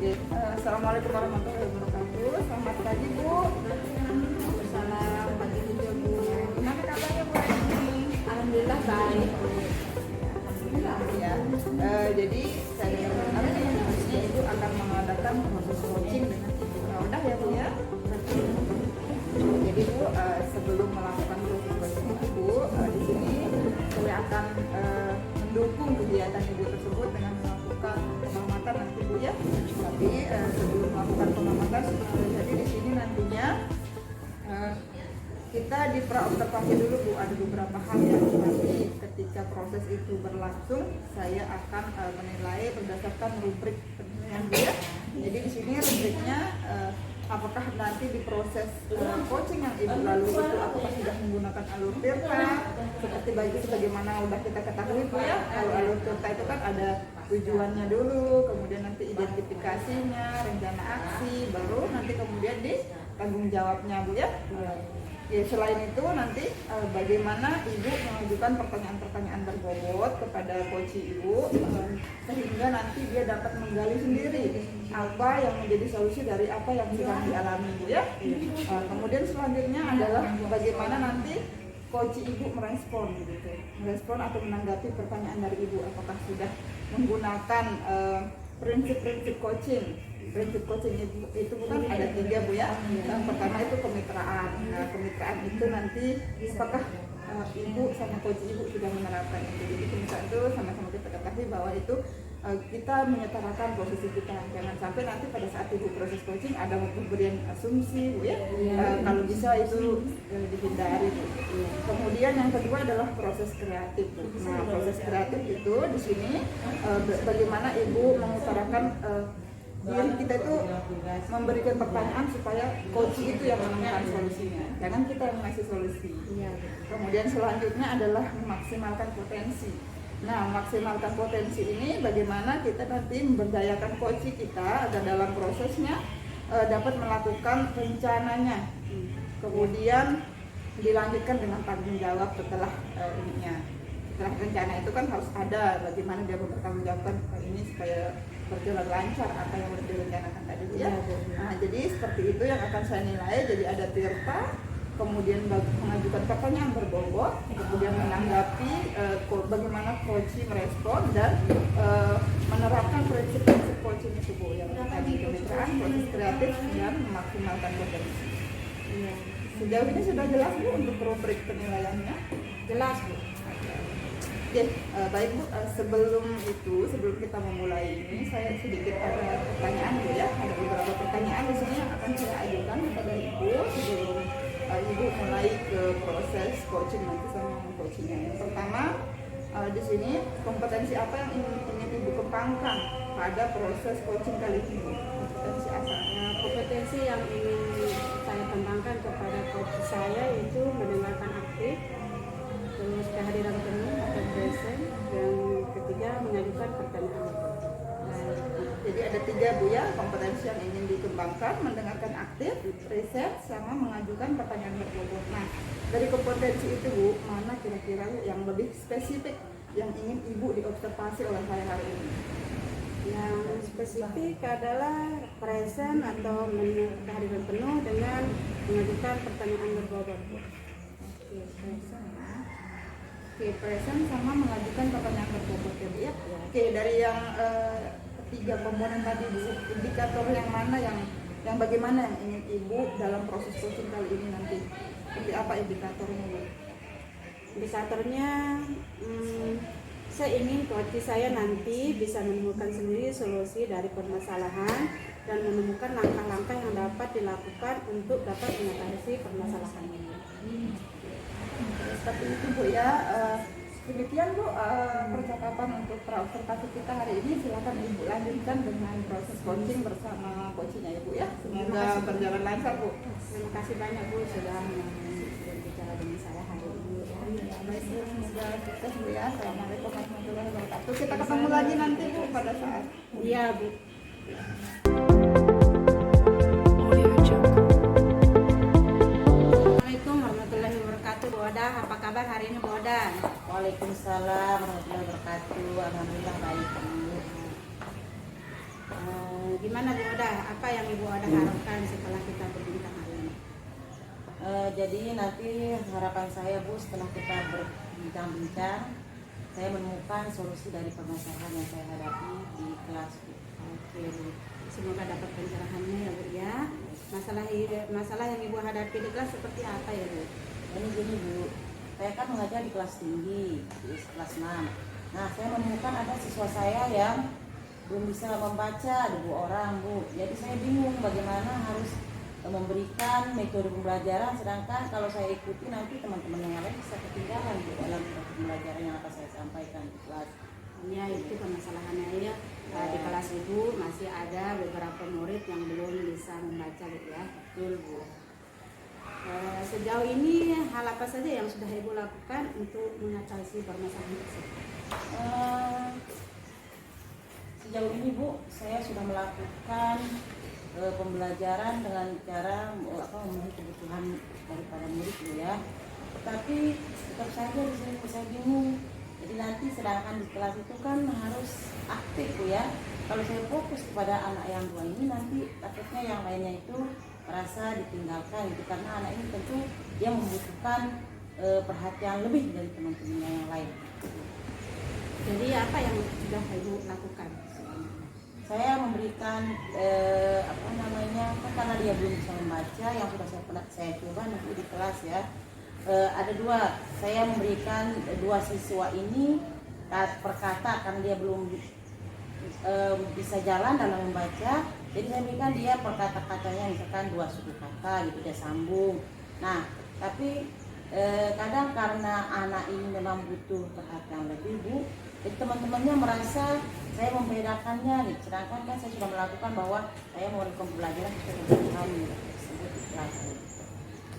Assalamualaikum warahmatullahi wabarakatuh. Selamat pagi Bu. Salam pagi juga Bu. Gimana kabarnya Bu hari ini? Alhamdulillah baik. Alhamdulillah ya. Jadi saya dengar nih harusnya Ibu akan mengadakan proses coaching dengan Ibu Raudah ya Bu ya. Jadi Bu sebelum melakukan proses coaching Ibu di sini saya akan mendukung kegiatan Ibu tersebut dengan melakukan pengamatan nanti Bu ya. Tapi sebelum melakukan pengamatan jadi di sini nantinya kita di pra-observasi dulu Bu, ada beberapa hal yang nanti ketika proses itu berlangsung saya akan menilai berdasarkan rubrik penilaian Bu ya. Jadi di sini rubriknya apakah nanti di proses coaching yang Ibu lalui itu apakah sudah menggunakan alur tirta seperti sebagaimana udah kita ketahui Bu ya. Kalau alur tirta itu kan ada tujuannya dulu, kemudian nanti identifikasinya, rencana aksi, baru nanti kemudian di tanggung jawabnya Bu ya. Ya, selain itu nanti bagaimana Ibu mengajukan pertanyaan-pertanyaan berbobot kepada coach Ibu sehingga nanti dia dapat menggali sendiri apa yang menjadi solusi dari apa yang sedang dialami Bu ya. Kemudian selanjutnya adalah bagaimana nanti coach Ibu merespon atau menanggapi pertanyaan dari Ibu, apakah sudah menggunakan prinsip-prinsip coaching. Prinsip coaching itu bukan ada 3 Bu ya. Yang pertama itu kemitraan. Nah, kemitraan itu nanti apakah Ibu sama coach Ibu sudah menerapkan itu. Jadi kemitraan itu sama-sama kita ketahui bahwa itu kita menyetarakan posisi kita. Jangan sampai nanti pada saat Ibu proses coaching ada pemberian asumsi Bu ya. Kalau bisa itu dihindari Bu. Kemudian yang kedua adalah proses kreatif Bu. Nah, proses kreatif itu di sini bagaimana Ibu mengutarakan diri kita itu memberikan pertanyaan supaya coach itu yang menemukan solusinya, jangan kita yang ngasih solusi. Kemudian selanjutnya adalah memaksimalkan potensi. Nah, memaksimalkan potensi ini bagaimana kita nanti memberdayakan coach kita agar dalam prosesnya dapat melakukan rencananya, kemudian dilanjutkan dengan tanggung jawab setelah ininya. Setelah rencana itu kan harus ada bagaimana dia bertanggung jawabkan ini supaya berjalan lancar apa yang sudah direncanakan tadi ya. Nah, jadi seperti itu yang akan saya nilai. Jadi ada tirta, kemudian mengajukan pertanyaan berbobot, kemudian menanggapi bagaimana coach merespon dan menerapkan prinsip-prinsip coaching itu Bu, yang tadi kemitraan, proses kreatif dan memaksimalkan potensi. Sejauh ini sudah jelas Bu untuk rubrik penilaiannya? Jelas Bu. Oke, baik Bu, sebelum kita memulai ini saya sedikit ada pertanyaan Bu ya. Ada beberapa pertanyaan di sini yang akan saya ajukan kepada Ibu sebelum Ibu mulai ke proses coaching nanti sama coachingnya. Yang pertama di sini kompetensi apa yang ingin Ibu kembangkan pada proses coaching kali ini? Kompetensi apa? Kompetensi yang ingin saya kembangkan kepada coach saya itu mendengarkan aktif, terus kehadiran penuh atau present, dan ketiga mengajukan pertanyaan. Jadi ada 3 Bu ya kompetensi yang ingin dikembangkan: mendengarkan aktif, riset, sama mengajukan pertanyaan berbobot. Nah, dari kompetensi itu Bu, mana kira-kira yang lebih spesifik yang ingin Ibu diobservasi oleh saya hari ini? Yang spesifik adalah present atau kehadiran penuh dengan mengajukan pertanyaan berbobot. Present sama mengajukan pertanyaan berbobot ya Bu ya. Oke, dari yang 3 komponen tadi Bu, indikator yang mana yang bagaimana yang ingin Ibu dalam proses coaching kali ini nanti? Seperti apa indikatornya Bu? Indikatornya saya ingin coach saya nanti bisa menemukan sendiri solusi dari permasalahan dan menemukan langkah-langkah yang dapat dilakukan untuk dapat mengatasi permasalahan ini. Seperti itu Bu ya. Demikian Bu percakapan untuk pra-observasi kita hari ini. Silakan Ibu lanjutkan dengan proses coaching bersama coachnya ya Bu ya. Semoga berjalan lancar Bu. Terima kasih banyak Bu sudah berbicara dengan saya hari ini. Baik Bu, semoga sukses Bu ya. Assalamualaikum warahmatullahi wabarakatuh. Kita ketemu lagi nanti Bu pada saat. Iya Bu. Assalamualaikum warahmatullahi wabarakatuh. Bu Oda, apa kabar hari ini Bu Oda? Waalaikumsalam warahmatullahi wabarakatuh. Alhamdulillah baik. Gimana Bu Oda? Apa yang Ibu Oda harapkan setelah kita berbincang hari ini? Jadi nanti harapan saya Bu, setelah kita berbincang-bincang, saya menemukan solusi dari permasalahan yang saya hadapi di kelas Bu. Oke Bu, semoga dapat pencerahannya ya Bu ya. Masalah yang Ibu hadapi di kelas seperti apa ya Bu? Ini gini Bu, saya kan mengajar di kelas tinggi, di kelas 6. Nah, saya menemukan ada siswa saya yang belum bisa membaca, ada 2 orang Bu. Jadi saya bingung bagaimana harus memberikan metode pembelajaran, sedangkan kalau saya ikuti nanti teman-teman yang lain bisa ketinggalan Bu dalam pembelajaran yang akan saya sampaikan di kelas. Ya itu permasalahannya ya. Di kelas Ibu masih ada beberapa murid yang belum bisa membaca gitu ya. Betul Bu. Sejauh ini hal apa saja yang sudah Ibu lakukan untuk mengatasi permasalahan tersebut? Sejauh ini Bu, saya sudah melakukan pembelajaran dengan cara memenuhi kebutuhan daripada murid Bu ya. Tetapi tetap saja di sini saya bingung. Jadi nanti sedangkan di kelas itu kan harus aktif Bu ya. Kalau saya fokus kepada anak yang 2 ini, nanti takutnya yang lainnya itu merasa ditinggalkan gitu, karena anak ini tentu dia membutuhkan perhatian lebih dari teman-temannya yang lain. Jadi apa yang sudah Ibu lakukan? Saya memberikan kan karena dia belum bisa membaca, yang sudah saya coba nanti di kelas ya. Ada 2, saya memberikan 2 siswa ini per kata karena dia belum bisa jalan dalam membaca. Jadi saya berikan dia per kata-katanya, misalkan 2 suku kata gitu, dia sambung. Nah, tapi kadang karena anak ini memang butuh perhatian lebih Bu, jadi teman-temannya merasa saya membedakannya gitu. Sedangkan kan saya sudah melakukan bahwa saya melakukan pembelajaran sesuai kebutuhan tersebut di kelas.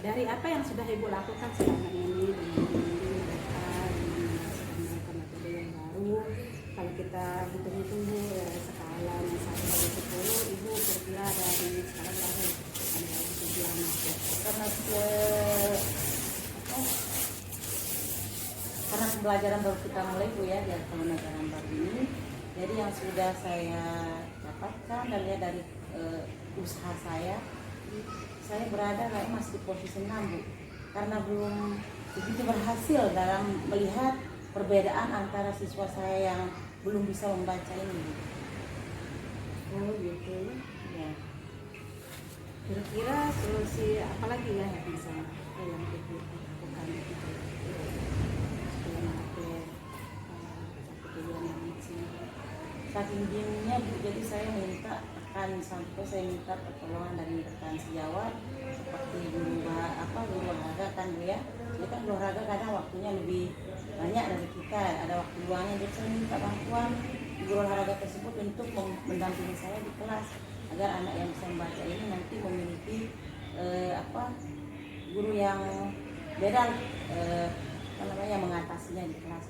Dari apa yang sudah Ibu lakukan selama ini dengan membimbing mereka, dengan memasukkan mereka metode yang baru, kalau kita hitung-hitung Bu, skala 1-10, Ibu kira-kira dari skala berapa? Ada tujuan karena pembelajaran baru kita mulai Bu ya, di pembelajaran baru ini. Jadi yang sudah saya dapatkan dan lihat dari usaha saya berada masih di posisi 6 Bu, karena belum begitu berhasil dalam melihat perbedaan antara siswa saya yang belum bisa membaca ini Bu. Oh gitu Ya. Kira-kira solusi apa lagi ya yang bisa yang Ibu lakukan gitu supaya mencapai satu tujuan yang maksimal? Saking bingungnya Bu, jadi saya minta pertolongan dari rekan sejawat seperti guru olahraga kan Bu ya. Jadi kan guru olahraga kadang waktunya lebih banyak dari kita, ada waktu luangnya. Jadi saya minta bantuan guru olahraga tersebut untuk mendampingi saya di kelas agar anak yang bisa membaca ini nanti memiliki guru yang beda mengatasinya di kelas.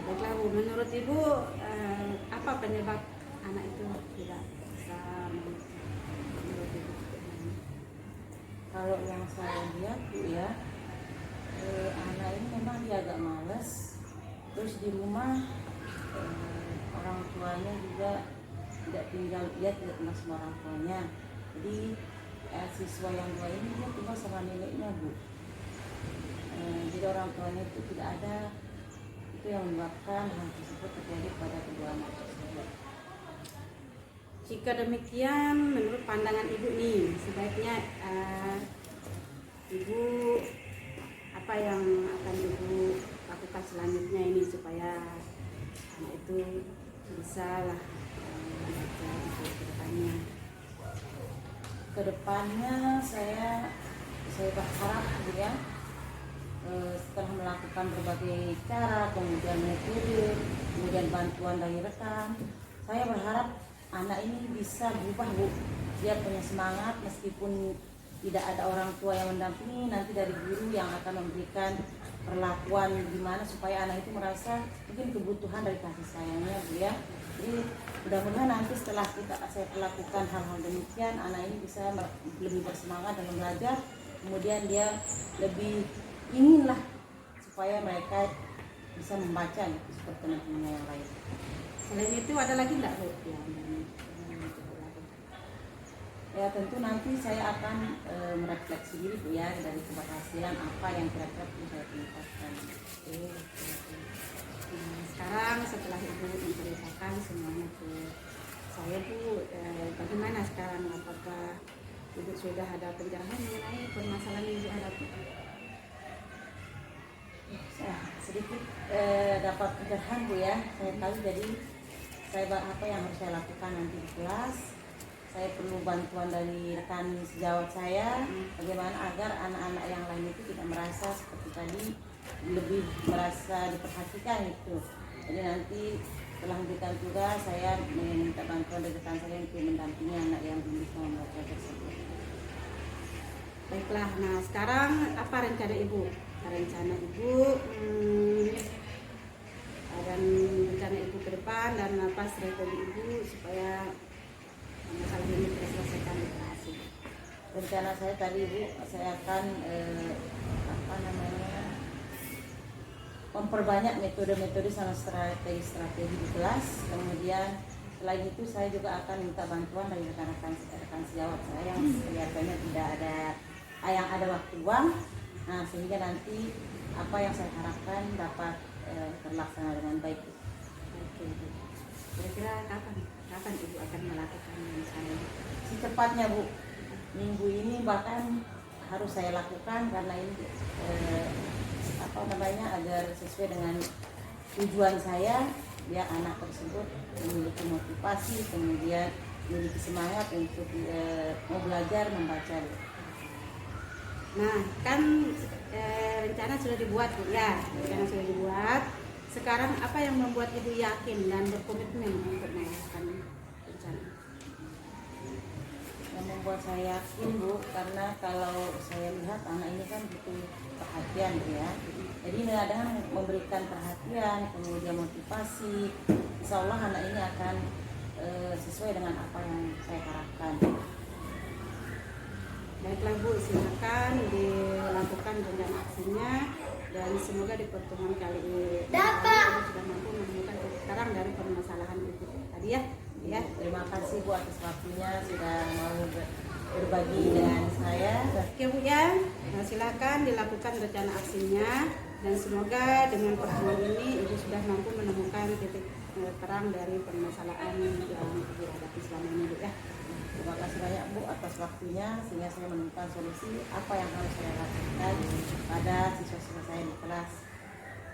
Baiklah Bu, menurut Ibu apa penyebab anak itu tidak bisa menurut Ibu? Kalau yang saya lihat Bu ya, anak ini memang dia agak malas, terus di rumah orang tuanya juga tidak tinggal, dia tidak tinggal sama orang tuanya. Jadi siswa yang 2 ini dia tinggal sama neneknya Bu. Jadi orang tuanya itu tidak ada, itu yang menyebabkan hal tersebut terjadi pada kedua anak tersebut. Jika demikian, menurut pandangan Ibu nih, sebaiknya Ibu apa yang akan Ibu lakukan selanjutnya ini supaya anak itu bisa lah membaca ke depannya? Kedepannya saya berharap Bu ya, setelah melakukan berbagai cara, kemudian metode, kemudian bantuan dari rekan, saya berharap anak ini bisa berubah Bu. Dia punya semangat meskipun tidak ada orang tua yang mendampingi, nanti dari guru yang akan memberikan perlakuan gimana supaya anak itu merasa mungkin kebutuhan dari kasih sayangnya Bu ya. Jadi mudah-mudahan nanti setelah saya lakukan hal-hal demikian, anak ini bisa lebih bersemangat dalam belajar, kemudian dia lebih inginlah supaya mereka bisa membaca gitu, seperti teman-temannya yang lain. Selain itu ada lagi enggak Bu yang Ya tentu nanti saya akan merefleksi diri Bu ya dari keberhasilan apa yang kira-kira perlu saya tingkatkan. Sekarang setelah Ibu menceritakan semuanya ke saya Bu, bagaimana sekarang, apakah Ibu sudah ada pencerahan mengenai permasalahan yang Ibu hadapi? Saya sedikit dapat pencerahan Bu ya. Saya tahu jadi apa yang harus saya lakukan nanti di kelas. Saya perlu bantuan dari rekan sejawat saya, bagaimana agar anak-anak yang lain itu tidak merasa seperti tadi, lebih merasa diperhatikan itu. Jadi nanti setelah memberikan tugas, saya meminta bantuan dari rekan saya untuk mendampingi anak yang belum bisa membaca tersebut. Baiklah, nah sekarang apa rencana Ibu? Rencana Ibu dan rencana Ibu ke depan dan apa strategi Ibu supaya masalah ini terselesaikan berhasil. Rencana saya tadi Bu, saya akan memperbanyak metode-metode sama strategi di kelas. Kemudian selain itu saya juga akan minta bantuan dari rekan sejawat saya yang kelihatannya tidak ada waktu luang. Nah, sehingga nanti apa yang saya harapkan dapat terlaksana dengan baik. Oke. Kira-kira kapan Ibu akan melakukan misalnya? Secepatnya Bu, minggu ini bahkan harus saya lakukan karena ini agar sesuai dengan tujuan saya, biar anak tersebut memiliki motivasi, kemudian memiliki semangat untuk mau belajar membaca. Nah, kan rencana sudah dibuat Bu ya, rencana sudah dibuat. Sekarang apa yang membuat Ibu yakin dan berkomitmen untuk melakukan rencana? Yang membuat saya yakin Bu, karena kalau saya lihat anak ini kan butuh perhatian Bu ya. Jadi dengan memberikan perhatian, kemudian motivasi, insya Allah anak ini akan sesuai dengan apa yang saya harapkan. Baiklah Bu, silakan dilakukan rencana aksinya dan semoga di pertemuan kali ini Ibu sudah mampu menemukan titik terang dari permasalahan Ibu tadi ya. Ya, terima kasih Bu atas waktunya sudah mau berbagi dengan saya. Oke Bu ya, nah, silakan dilakukan rencana aksinya dan semoga dengan pertemuan ini Ibu sudah mampu menemukan titik terang dari permasalahan yang Ibu hadapi selama ini Bu ya. Terima kasih banyak Bu atas waktunya sehingga saya menemukan solusi apa yang harus saya lakukan pada siswa-siswa saya di kelas.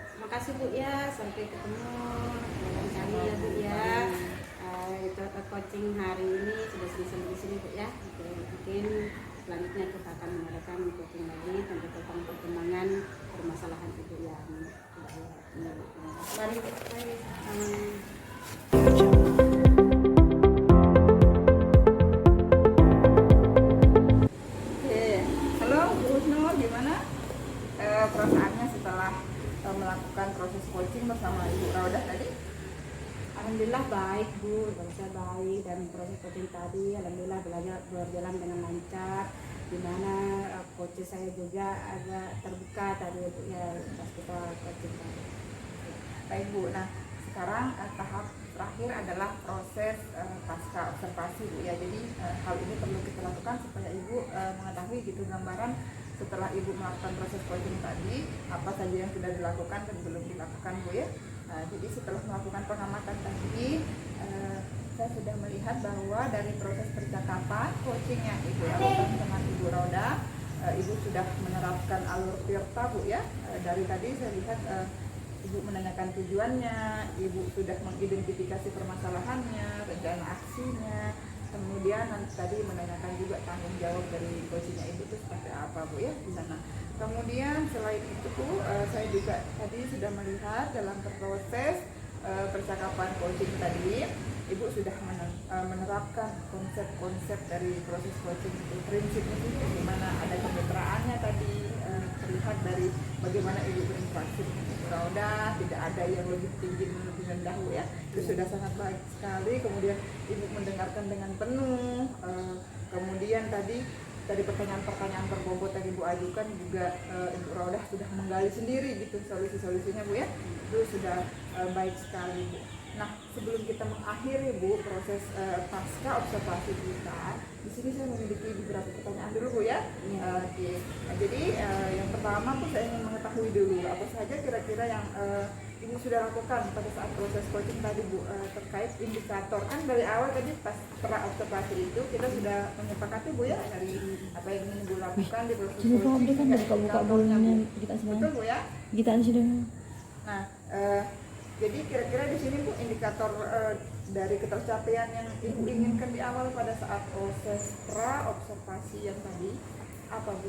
Terima kasih Bu ya, sampai ketemu lain kali ya Bu ya. Coaching hari ini sudah selesai di sini Bu ya. Oke, mungkin selanjutnya kita akan mengadakan coaching lagi tentang perkembangan permasalahan Ibu yang Mari. Halo Bu Husnul, gimana perasaannya setelah melakukan proses coaching bersama Ibu Raudah tadi? Alhamdulillah baik Bu, saya baik dan proses coaching tadi alhamdulillah berjalan dengan lancar, dimana coach saya juga agak terbuka tadi Bu ya pas kita coaching tadi. Baik Bu, nah sekarang tahap terakhir adalah proses pasca observasi Bu ya. Jadi hal ini perlu kita lakukan supaya Ibu mengetahui gitu gambaran setelah Ibu melakukan proses coaching tadi apa saja yang sudah dilakukan dan belum dilakukan Bu ya. Jadi setelah melakukan pengamatan tadi saya sudah melihat bahwa dari proses percakapan coaching yang Ibu lakukan dengan Ibu Roda, Ibu sudah menerapkan alur Tirta Bu ya. Dari tadi saya lihat Ibu menanyakan tujuannya, Ibu sudah mengidentifikasi permasalahannya, rencana aksinya, kemudian tadi menanyakan juga tanggung jawab dari coachingnya Ibu itu seperti apa Bu ya di sana. Kemudian selain itu saya juga tadi sudah melihat dalam proses percakapan coaching tadi, Ibu sudah menerapkan konsep-konsep dari proses coaching itu, prinsipnya itu bagaimana ada kemitraannya tadi, terlihat dari bagaimana Ibu berinteraksi dengan Ibu Rauda, tidak ada yang lebih tinggi dan lebih rendah ya, itu sudah sangat baik sekali. Kemudian Ibu mendengarkan dengan penuh, kemudian tadi pertanyaan-pertanyaan berbobot yang Ibu ajukan juga Ibu Raudah sudah menggali sendiri gitu solusi-solusinya Bu ya, itu sudah baik sekali Bu. Nah, sebelum kita mengakhiri Bu proses pasca observasi kita, di sini saya memiliki beberapa pertanyaan dulu Bu ya. Oke. Nah, jadi yang pertama Bu, saya ingin mengetahui dulu apa saja kira-kira yang Ibu sudah lakukan pada saat proses coaching tadi Bu, terkait indikator. Kan dari awal tadi pas pra observasi itu kita sudah menyepakati Bu ya dari apa yang ingin Ibu lakukan di proses Sini kok coaching. dia kan buka-buka indikatornya, Bu. bulunya kita Betul sebenarnya. Bu ya. Kita sudah Nah, jadi kira-kira di sini Bu indikator dari ketercapaian yang Ibu inginkan di awal pada saat proses pra observasi yang tadi apa Bu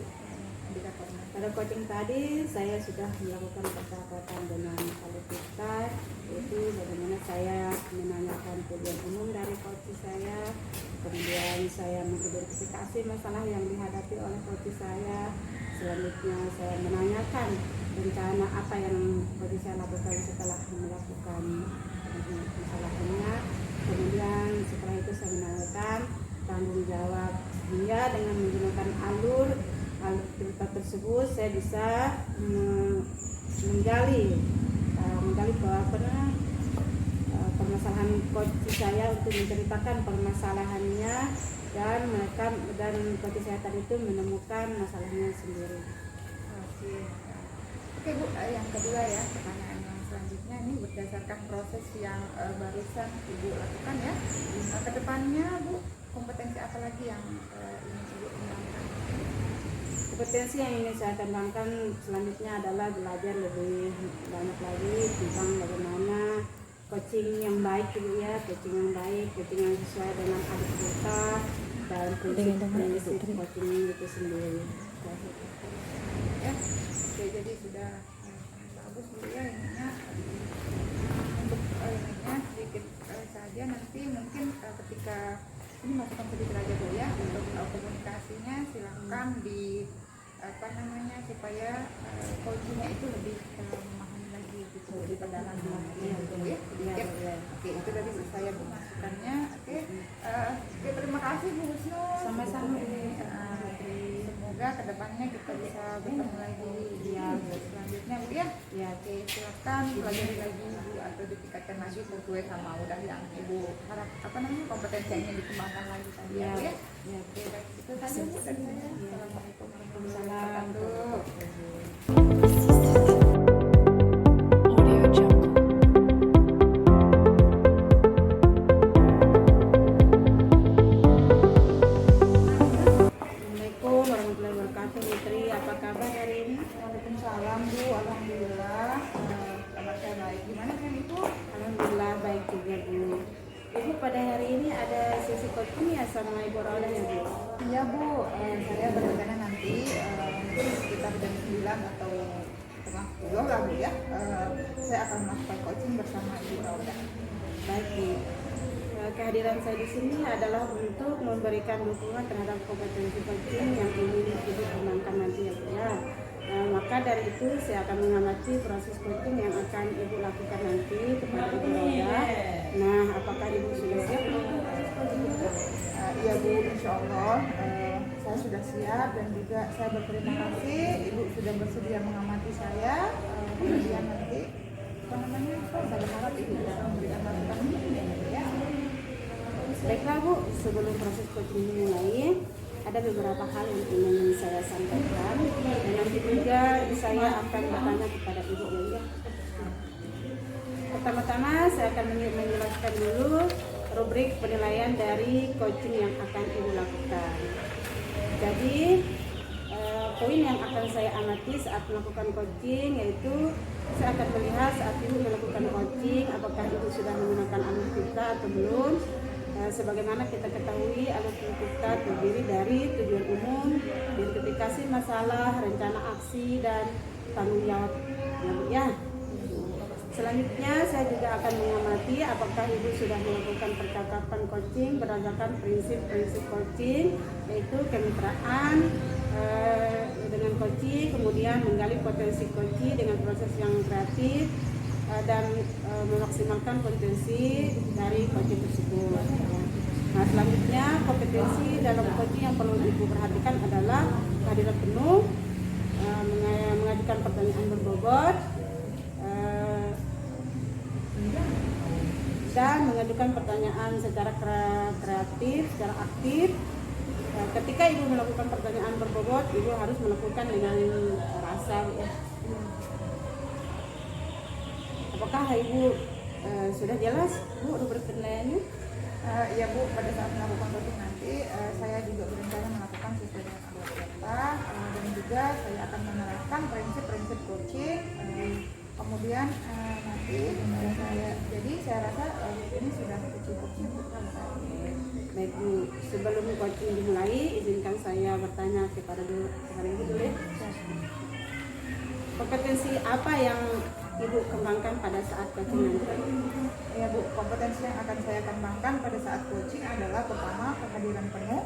indikatornya? Pada coaching tadi saya sudah melakukan percakapan dengan kualitas, yaitu bagaimana saya menanyakan tujuan umum dari coach saya, kemudian saya mengidentifikasi masalah yang dihadapi oleh coach saya, selanjutnya saya menanyakan rencana apa yang coach saya lakukan setelah melakukan masalahnya, kemudian setelah itu saya menanyakan tanggung jawab dia dengan menggunakan alur cerita tersebut. Saya bisa menggali permasalahan coach saya untuk menceritakan permasalahannya, dan coach saya tadi itu menemukan masalahnya sendiri. Oke Bu, yang kedua ya, pertanyaan yang selanjutnya ini berdasarkan proses yang barusan Ibu lakukan ya. Kedepannya Bu, kompetensi apa lagi yang ingin Ibu kembangkan? Kompetensi yang ingin saya kembangkan selanjutnya adalah belajar lebih banyak lagi tentang bagaimana coaching yang baik gitu ya, coaching yang baik, coaching yang sesuai dengan adik kita dan prinsip coaching itu sendiri. Ya, oke, jadi sudah bagus Bu ya ininya. Untuk ininya sedikit saja nanti mungkin ketika ini masukan sedikit aja Bu ya untuk komunikasinya silakan di supaya coachingnya itu lebih memahami lagi gitu, lebih terdalam lagi gitu ya. Oke, itu tadi saya Bu masukannya. Oke, terima kasih Bu Husnul. Sama-sama. Semoga kedepannya kita bisa bertemu lagi di selanjutnya Bu ya. Ya, Oke, silakan pelajari lagi Bu atau ditingkatkan lagi sesuai sama udah yang Ibu harap kompetensi yang ingin dikembangkan lagi tadi ya Bu ya. ya. Oke, baik. Itu saja Bu dari saya. Assalamualaikum warahmatullahi Salam. wabarakatuh. Audio Jungle. Assalamualaikum warahmatullahi wabarakatuh. Fitri, apa kabar hari ini? Waalaikumsalam Bu, alhamdulillah. Kabar saya baik. Gimana kan Ibu? Alhamdulillah baik juga Bu. Ibu pada hari ini ada sesi coaching ya sama Ibu Roda ya Bu? Iya Bu, saya berencana nanti mungkin sekitar jam 9 atau setengah 10 lah Bu ya. Saya akan melakukan coaching bersama Ibu Rauda. Baik Bu. Kehadiran saya di sini adalah untuk memberikan dukungan terhadap kompetensi coaching yang ingin Ibu kembangkan nanti ya Bu ya. Maka dari itu saya akan mengamati proses coaching yang akan Ibu lakukan nanti kepada Ibu Roda. Nah, apakah Ibu sudah siap melakukan proses coaching itu? Iya Bu, insya Allah saya sudah siap dan juga saya berterima kasih Ibu sudah bersedia mengamati saya. Kemudian nanti saya berharap Ibu bisa memberikan masukan ya. Baiklah Bu, sebelum proses coaching dimulai, ada beberapa hal yang ingin saya sampaikan dan nanti juga saya akan bertanya kepada Ibu ya. Pertama-tama saya akan menjelaskan dulu rubrik penilaian dari coaching yang akan Ibu lakukan. Jadi poin yang akan saya amati saat melakukan coaching yaitu saya akan melihat saat Ibu melakukan coaching apakah Ibu sudah menggunakan alur kita atau belum. Sebagaimana kita ketahui alur kita terdiri dari tujuan umum, identifikasi masalah, rencana aksi, dan tanggung jawab ya. Selanjutnya saya juga akan mengamati apakah Ibu sudah melakukan percakapan coaching berdasarkan prinsip-prinsip coaching, yaitu kemitraan dengan coaching, kemudian menggali potensi coaching dengan proses yang kreatif dan memaksimalkan potensi dari coaching tersebut. Nah, selanjutnya kompetensi dalam coaching yang perlu Ibu perhatikan adalah kehadiran penuh, mengajukan pertanyaan berbobot, mengajukan pertanyaan secara kreatif, secara aktif. Ketika ibu melakukan pertanyaan berbobot, ibu harus melakukan dengan rasa ya. Apakah ibu sudah jelas bu rubrik penilaiannya? Ya Bu, pada saat melakukan coaching nanti saya juga berencana melakukan sesuai dengan alur data dan juga saya akan menerapkan prinsip-prinsip coaching. Kemudian nanti saya rasa ini sudah cukup. Baik Bu, sebelum coaching dimulai, izinkan saya bertanya kepada ibu dulu ya. Kompetensi apa yang ibu kembangkan pada saat coaching nanti? Ya Bu, kompetensi yang akan saya kembangkan pada saat coaching adalah pertama kehadiran penuh,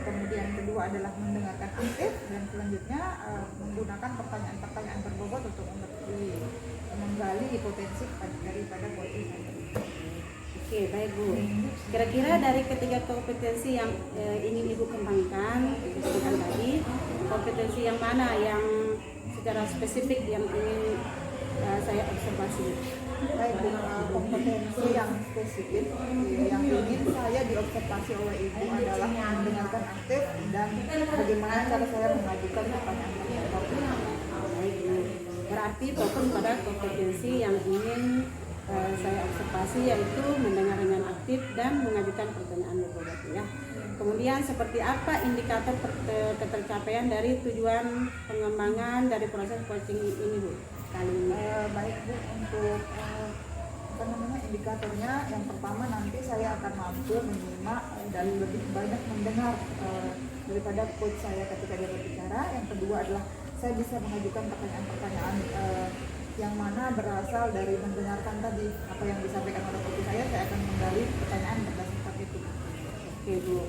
kemudian kedua adalah mendengarkan aktif, dan selanjutnya menggunakan pertanyaan-pertanyaan berbobot untuk menggali potensi daripada coaching saya. Oke, baik Bu. Kira-kira dari ketiga kompetensi yang ingin ibu kembangkan, ibu sebutkan tadi, kompetensi yang mana yang secara spesifik yang ingin saya observasi? Baik Bu, kompetensi yang spesifik yang ingin saya diobservasi oleh ibu adalah mendengarkan aktif dan bagaimana cara saya mengajukan pertanyaan-pertanyaan. Baik Bu. Berarti fokus pada kompetensi yang ingin saya observasi yaitu mendengar dengan aktif dan mengajukan pertanyaan berbobot ya. Kemudian seperti apa indikator ketercapaian dari tujuan pengembangan dari proses coaching ini Bu? Kali ini. Baik Bu, untuk indikatornya yang pertama nanti saya akan mampu menyimak dan lebih banyak mendengar daripada coach saya ketika dia berbicara. Yang kedua adalah saya bisa mengajukan pertanyaan-pertanyaan yang mana berasal dari mendengarkan tadi apa yang disampaikan oleh coach saya akan menggali pertanyaan berdasarkan itu. Oke Bu,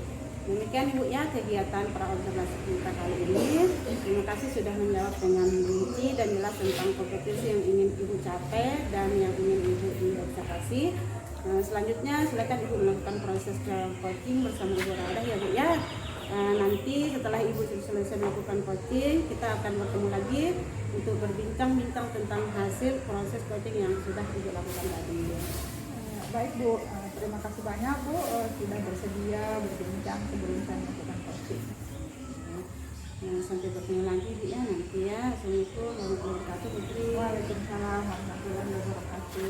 demikian Ibu ya kegiatan praobservasi kita kali ini. Terima kasih sudah menjawab dengan rinci dan jelas tentang kompetensi yang ingin Ibu capai dan yang ingin Ibu diobservasi. Selanjutnya silakan Ibu melakukan proses coaching bersama Ibu Rada ya Bu ya. Nanti setelah Ibu selesai melakukan coaching, kita akan bertemu lagi untuk berbincang-bincang tentang hasil proses coaching yang sudah Ibu lakukan tadi. Baik Bu, terima kasih banyak Bu sudah bersedia berbincang sebelum saya melakukan coaching. Sampai bertemu lagi Bu ya nanti ya. Assalamualaikum warahmatullahi wabarakatuh Putri. Waalaikumsalam warahmatullahi wabarakatuh.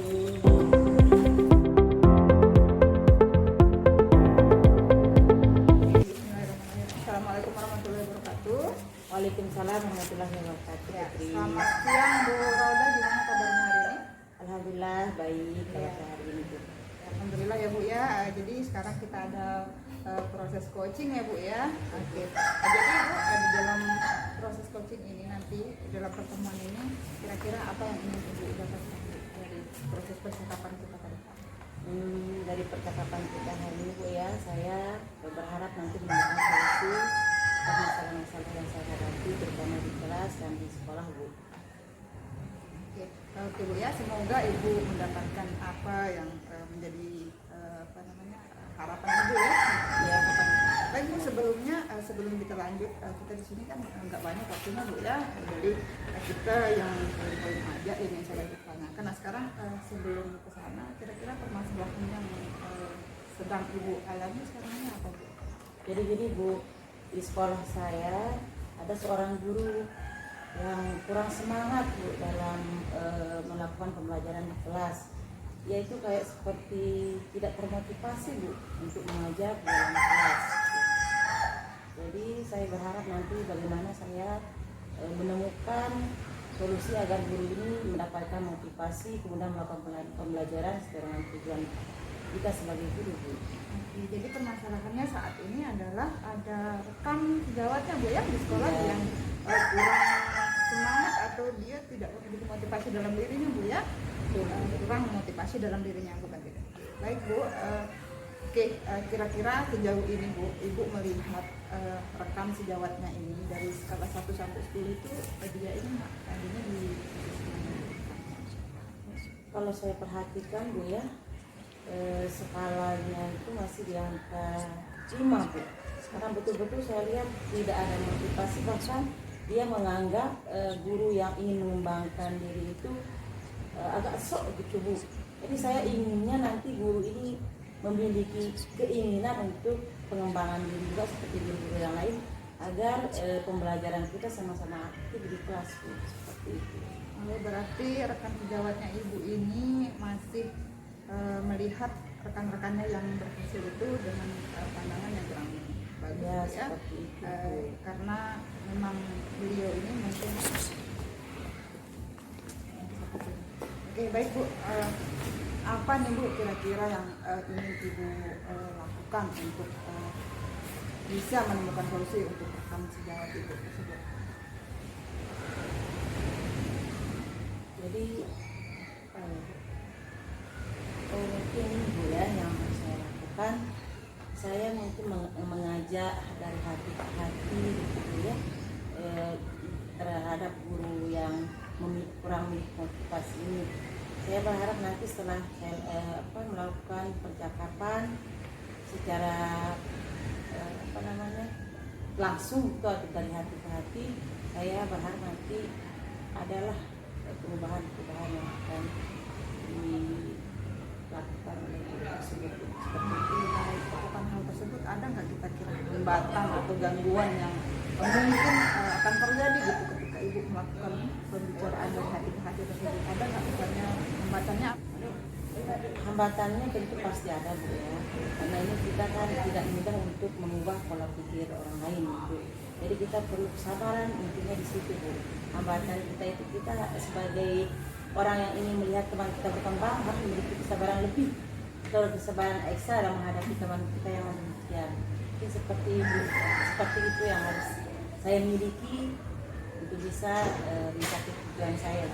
Assalamualaikum warahmatullahi wabarakatuh. Waalaikumsalam warahmatullahi wabarakatuh. Ya, Putri. selamat siang Bu Roda, gimana kabarnya hari ini? Alhamdulillah baik kabar hari ini Bu. Alhamdulillah ya Bu ya. Jadi sekarang kita ada proses coaching ya Bu ya. Oke. Jadi Bu di dalam proses coaching ini nanti dalam pertemuan ini kira-kira apa yang ingin Ibu dapatkan dari proses percakapan kita tadi? Dari percakapan kita hari ini Bu ya, saya berharap nanti menemukan solusi masalah-masalah yang saya hadapi terutama di kelas dan di sekolah Bu. Oke Bu ya, semoga Ibu mendapatkan apa yang menjadi harapan Ibu ya. Ya, Baik Bu, sebelum kita lanjut, kita di sini kan nggak banyak waktunya Bu ya. Jadi kita yang paling aja ini yang saya lagi tanyakan. Nah sekarang sebelum ke sana, kira-kira permasalahan yang sedang Ibu alami sekarang ini apa Bu? jadi Bu, di sekolah saya ada seorang guru yang kurang semangat Bu dalam melakukan pembelajaran di kelas, yaitu kayak seperti tidak termotivasi Bu untuk mengajar di dalam kelas. Jadi saya berharap nanti bagaimana saya menemukan solusi agar guru ini mendapatkan motivasi kemudian melakukan pembelajaran sesuai dengan tujuan kita sebagai guru Bu. Oke, jadi permasalahannya saat ini adalah ada rekan sejawatnya Bu ya di sekolah yang kurang semangat atau dia tidak memiliki motivasi dalam dirinya Bu ya. Kurang motivasi dalam dirinya bukan tidak. Baik Bu, kira-kira sejauh ini Bu, Ibu melihat rekan sejawatnya ini dari skala 1 sampai 10 itu dia ini tadinya di Kalau saya perhatikan Bu ya, skalanya itu masih di angka 5 Bu. Sekarang betul-betul saya lihat tidak ada motivasi, bahkan dia menganggap guru yang ingin mengembangkan diri itu agak sok gitu Bu. Jadi saya inginnya nanti guru ini memiliki keinginan untuk pengembangan diri juga seperti guru-guru yang lain, agar pembelajaran kita sama-sama aktif di kelas Bu. Seperti itu. Oh, berarti rekan sejawatnya Ibu ini masih melihat rekan-rekannya yang berhasil itu dengan pandangan yang kurang bagus Ya, ya. seperti itu. Karena memang beliau ini mungkin oke, baik Bu. Apa nih Bu kira-kira yang ingin Ibu lakukan untuk bisa menemukan solusi untuk rekan sejawat Ibu tersebut? Jadi mungkin Bu ya, yang harus saya lakukan, saya mungkin mengajak dari hati ke hati gitu ya, terhadap guru yang kurang memiliki motivasi ini. Saya berharap nanti setelah saya melakukan percakapan secara langsung itu atau dari hati ke hati, saya berharap nanti adalah perubahan-perubahan yang akan dilakukan oleh guru tersebut. Seperti itu. Melakukan hal tersebut, ada nggak kita kira hambatan atau gangguan yang mungkin akan terjadi gitu ketika Ibu melakukan pembicaraan dari hati ke hati tersebut? Ada nggak misalnya hambatannya? Hambatannya tentu pasti ada Bu ya, karena ini kita kan tidak mudah untuk mengubah pola pikir orang lain gitu. Jadi kita perlu kesabaran, intinya di situ Bu. Hambatan kita itu, kita sebagai orang yang ingin melihat teman kita berkembang harus memiliki kesabaran lebih, kalau kesabaran ekstra dalam menghadapi teman kita yang demikian. Jadi seperti itu yang harus saya miliki untuk bisa mencapai tujuan saya.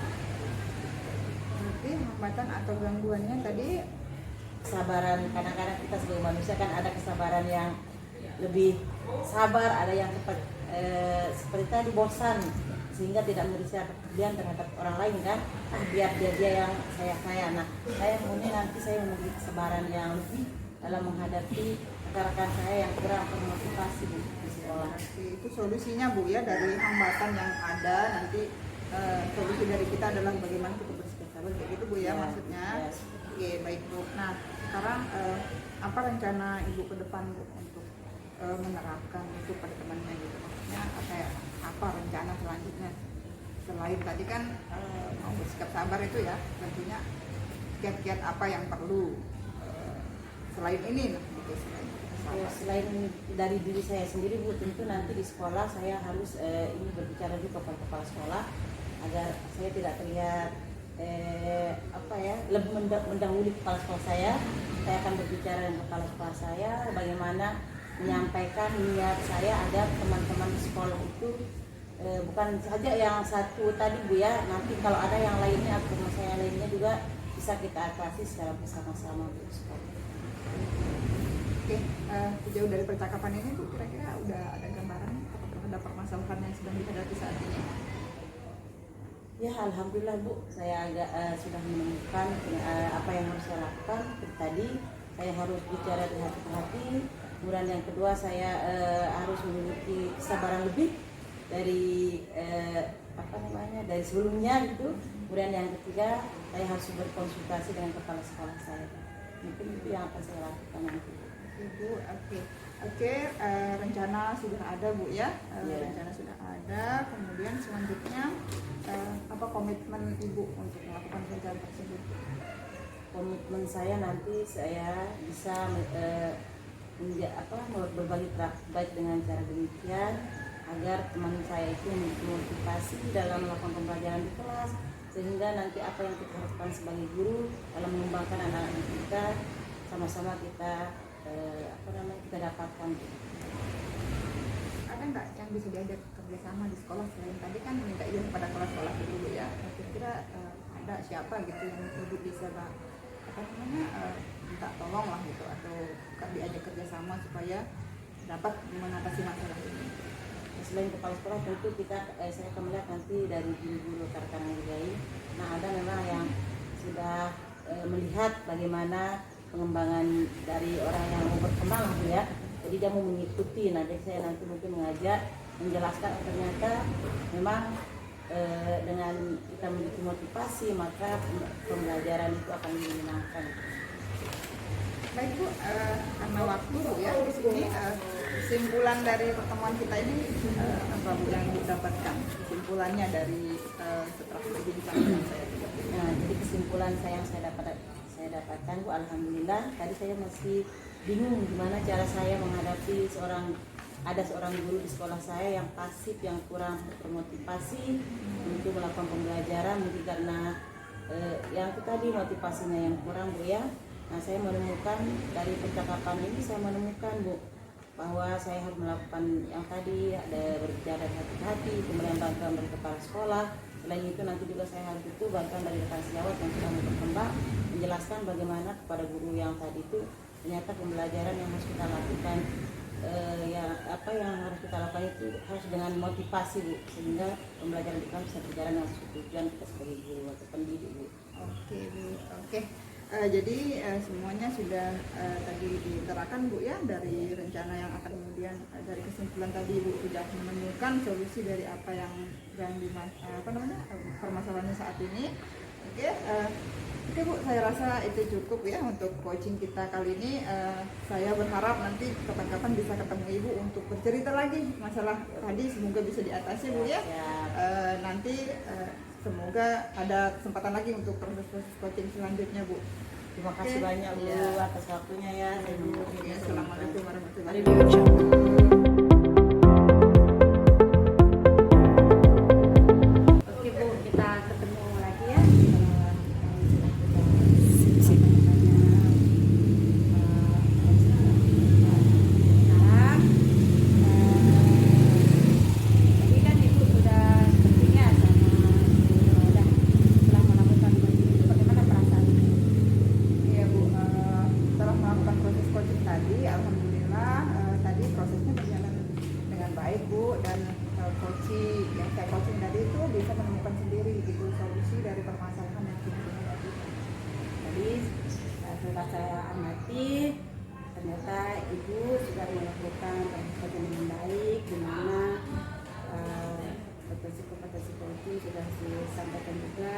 Berarti hambatan atau gangguannya tadi Kesabaran, kadang-kadang kita sebagai manusia kan ada kesabaran yang lebih sabar, ada yang seperti tadi bosan sehingga tidak memberikan kepedulian terhadap orang lain kan, biar dia yang saya. Nah, saya maunya nanti saya memiliki kesabaran yang lebih dalam menghadapi rekan-rekan saya yang kurang termotivasi di sekolah. itu solusinya Bu ya, dari hambatan yang ada nanti solusi dari kita adalah bagaimana kita bersikap sabar kayak gitu Bu ya, maksudnya. Oke, baik Bu. Nah, sekarang apa rencana Ibu ke depan Bu untuk menerapkan itu pada temannya gitu? Maksudnya apa rencana selanjutnya? Selain tadi kan mau bersikap sabar itu ya, tentunya kiat-kiat apa yang perlu selain ini lah gitu, Selain dari diri saya sendiri Bu, tentu nanti di sekolah saya harus ini berbicara juga kepada kepala sekolah agar saya tidak terlihat lebih mendahului kepala sekolah saya. Saya akan berbicara dengan kepala sekolah saya bagaimana menyampaikan niat saya agar teman-teman di sekolah itu bukan saja yang satu tadi Bu ya, nanti kalau ada yang lainnya atau masalah lainnya juga bisa kita atasi secara bersama-sama Bu. Oke, sejauh dari percakapan ini Bu, kira-kira udah ada gambaran apakah ada permasalahan yang sedang dihadapi saat ini? Ya, alhamdulillah Bu, saya agak sudah menemukan apa yang harus saya lakukan. Tadi saya harus bicara dari hati ke hati. Kemudian yang kedua saya harus memiliki kesabaran lebih dari dari sebelumnya gitu. Kemudian yang ketiga saya harus berkonsultasi dengan kepala sekolah saya. Mungkin itu yang akan saya lakukan nanti. Ibu, oke, rencana sudah ada Bu ya, rencana sudah ada. Kemudian selanjutnya apa komitmen Ibu untuk melakukan rencana tersebut? Komitmen saya nanti saya bisa berbagi baik dengan cara demikian agar teman saya itu memiliki motivasi dalam melakukan pembelajaran di kelas, sehingga nanti apa yang kita harapkan sebagai guru dalam mengembangkan anak-anak kita sama-sama kita kita dapatkan. Ada nggak yang bisa diajak kerjasama di sekolah selain tadi kan minta izin kepada kepala sekolah dulu ya? Kira-kira ada siapa gitu yang Ibu bisa minta tolong lah gitu, atau diajak kerjasama supaya dapat mengatasi masalah ini? Selain kepala sekolah tentu saya akan melihat nanti dari guru-guru rekan yang lain. Nah, ada memang yang sudah melihat bagaimana pengembangan dari orang yang mau berkembang gitu ya, jadi dia mau mengikuti. Nanti saya nanti mungkin mengajak menjelaskan ternyata memang dengan kita memiliki motivasi maka pembelajaran itu akan menyenangkan. Baik Bu, karena waktu Bu ya di sini kesimpulan dari pertemuan kita ini apa Bu yang didapatkan? Kesimpulannya dari setelah berbincang dengan saya juga. Nah, jadi kesimpulan yang saya dapatkan Bu, alhamdulillah tadi saya masih bingung gimana cara saya menghadapi ada seorang guru di sekolah saya yang pasif, yang kurang termotivasi untuk melakukan pembelajaran, mungkin karena yang itu tadi motivasinya yang kurang Bu ya. Nah, saya menemukan dari percakapan ini, saya menemukan Bu bahwa saya harus melakukan yang tadi, ada berbicara dari hati ke hati, kemudian bantuan dari kepala sekolah. Selain itu nanti juga saya harus itu bantuan dari rekan sejawat yang sudah berkembang, menjelaskan bagaimana kepada guru yang tadi itu ternyata pembelajaran yang harus kita lakukan, apa yang harus kita lakukan itu harus dengan motivasi Bu, sehingga pembelajaran kita bisa berjalan dengan sesuai tujuan kita sebagai guru atau pendidik Bu. Oke Bu, oke. Jadi semuanya sudah tadi diterakan Bu ya, dari rencana yang akan kemudian dari kesimpulan tadi Bu sudah menemukan solusi dari apa yang permasalahannya saat ini. Oke Bu, saya rasa itu cukup ya untuk coaching kita kali ini. Saya berharap nanti kapan-kapan bisa ketemu Ibu untuk bercerita lagi masalah tadi, semoga bisa diatasi Bu ya. Nanti semoga ada kesempatan lagi untuk proses-proses coaching selanjutnya Bu. Terima kasih banyak Bu atas waktunya ya. Assalamualaikum warahmatullahi Audio Jungle. Oke Bu, kita ketemu lagi ya. Tadi kan Ibu sudah bertanya sama udah setelah melakukan coaching itu bagaimana perasaan Ibu? Iya Bu, setelah melakukan proses coaching tadi, alhamdulillah tadi prosesnya berjalan dengan baik Bu, dan coaching yang saya coaching tadi itu bisa menemukan sendiri gitu solusi dari permasalahan yang kita hadapi. Jadi setelah saya amati, ternyata Ibu sudah melakukan proses dengan baik, di mana potensi coaching sudah disampaikan juga,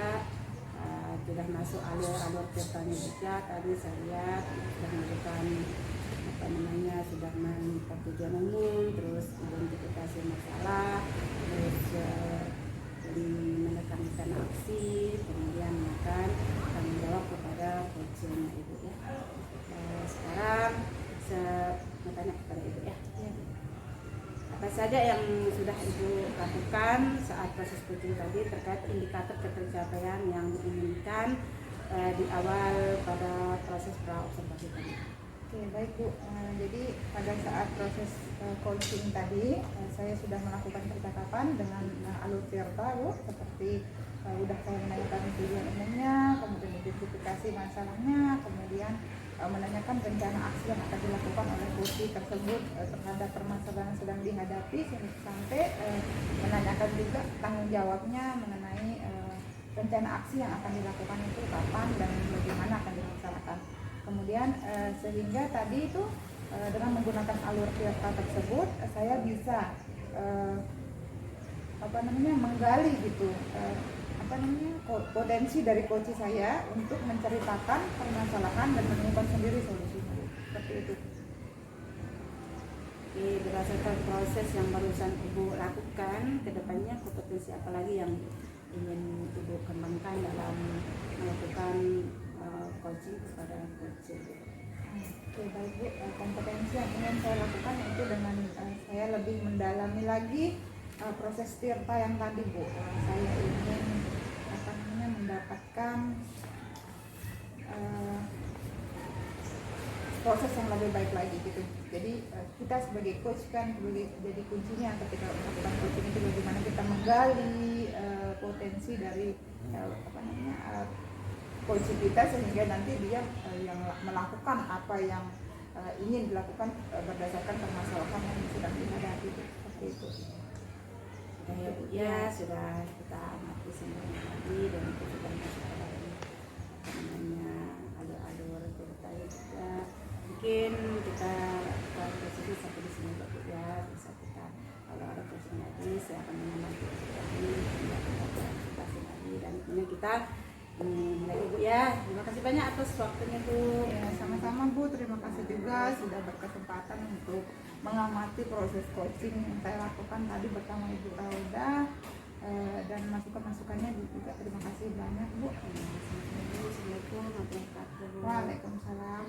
sudah masuk alur ceritanya juga. Tadi saya lihat sudah melakukan sudah menentukan tujuan umum, terus identifikasi masalah, terus menekan aksi, kemudian akan tanggung jawab kepada coaching Ibu ya. Sekarang saya bertanya kepada Ibu ya, apa saja yang sudah Ibu lakukan saat proses coaching tadi terkait indikator pencapaian yang diinginkan di awal pada proses pra-observasi tadi? Oke, baik Bu. Jadi pada saat proses coaching tadi, saya sudah melakukan percakapan dengan alur Tirta Bu, seperti sudah saya menanyakan tujuan umumnya, kemudian identifikasi masalahnya, kemudian menanyakan rencana aksi yang akan dilakukan oleh kursi tersebut terhadap permasalahan yang sedang dihadapi, sampai menanyakan juga tanggung jawabnya mengenai rencana aksi yang akan dilakukan itu kapan dan bagaimana akan dilaksanakan. Kemudian sehingga tadi itu dengan menggunakan alur Tirta tersebut saya bisa menggali gitu potensi dari coach saya untuk menceritakan permasalahan dan menemukan sendiri solusinya seperti itu. Berdasarkan proses yang barusan Ibu lakukan, kedepannya kompetensi apa lagi yang ingin Ibu kembangkan dalam melakukan coaching kepada coach? Oke, baik Bu, kompetensi yang ingin saya lakukan yaitu dengan saya lebih mendalami lagi proses Tirta yang tadi Bu. Saya ingin mendapatkan proses yang lebih baik lagi gitu. Jadi kita sebagai coach kan jadi kuncinya ketika melakukan coaching itu bagaimana kita menggali potensi dari coach kita, sehingga nanti dia yang melakukan apa yang ingin dilakukan berdasarkan permasalahan yang sedang dihadapi seperti itu. Ya sudah kita amati semuanya tadi, dan itu sudah masuk pada alur cerita juga. Mungkin kita posisi sampai di sini ya, bisa kita kalau ada question lagi saya akan mengamati lagi, kita lagi, dan kemudian kita Baik Ibu ya, terima kasih banyak atas waktunya Bu. Ya, sama-sama Bu, terima kasih juga sudah berkesempatan untuk mengamati proses coaching yang saya lakukan tadi bersama Ibu Elda, dan masukan-masukannya juga terima kasih banyak Bu. Assalamualaikum warahmatullahi wabarakatuh. Waalaikumsalam.